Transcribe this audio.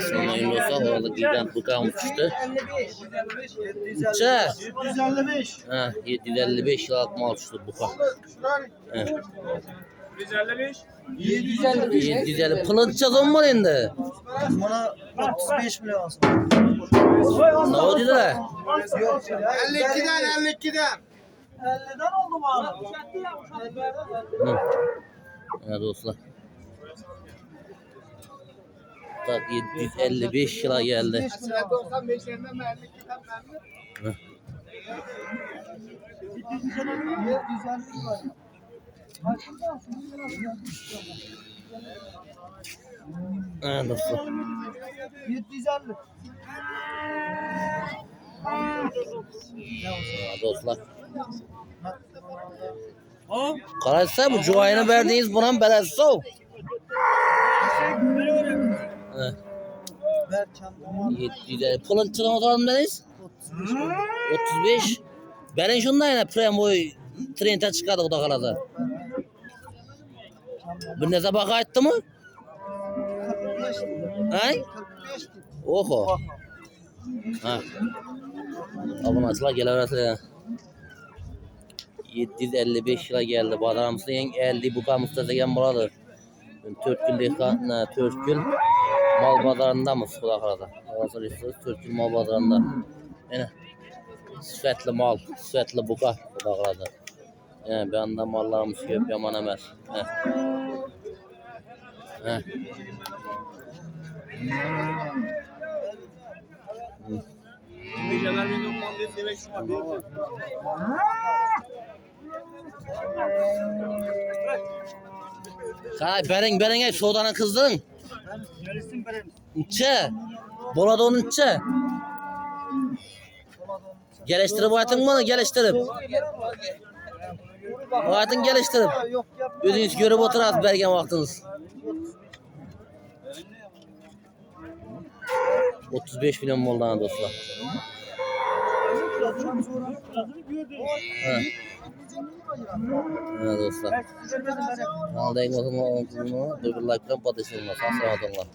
Sonra olsa orada giden bıkağımız düştü. Neçe? 755. Ha, 755 liralık mal düştü bıkak. 755. 750. Pılınçacağız on var indi. Bana 35 milyon alsın. Ne oldu da? Yok. 52'den 52'den. 50'den oldu mu abi? Evet dostlar. Tak 755 lira geldi. 95'lerinden mi 52'den mi? Evet dostlar. 750. Evet dostlar. Karaysa bu cuvayını verdiğiniz buna belası o. Ver çamını. 750. Pılınçadan oturalım deniz. 35. Benim şundan yine premoy trente çıkardı o da kalada. Bu ne zaman kayıttı mı? 45 lira. He? 45 lira. Oho. Ha. Abone açıla geleverse. 755 lira geldi. Badarımızda en 50 bu kamusda degen buradır. 4 gün dekana 4 gün mal pazarında mı sıkıla kalada? Orası 4 gün mal pazarında. Yine süvetli mal, süvetli buka da kalada. Yani bir anda mallarımız köp yaman emez. He. Kay beren soğudanın kızdın. İçe. Bolada onun içe. Geliştirip hayatın bana geliştirip. Hayatın geliştirip. Gözünüz görüp oturasın bergen vaktiniz. 35 milyon moldan dostlar. Ha. Ha dostlar. Kanalda en uzun olduğunu, bir like'dan paylaşın. Sağ olun.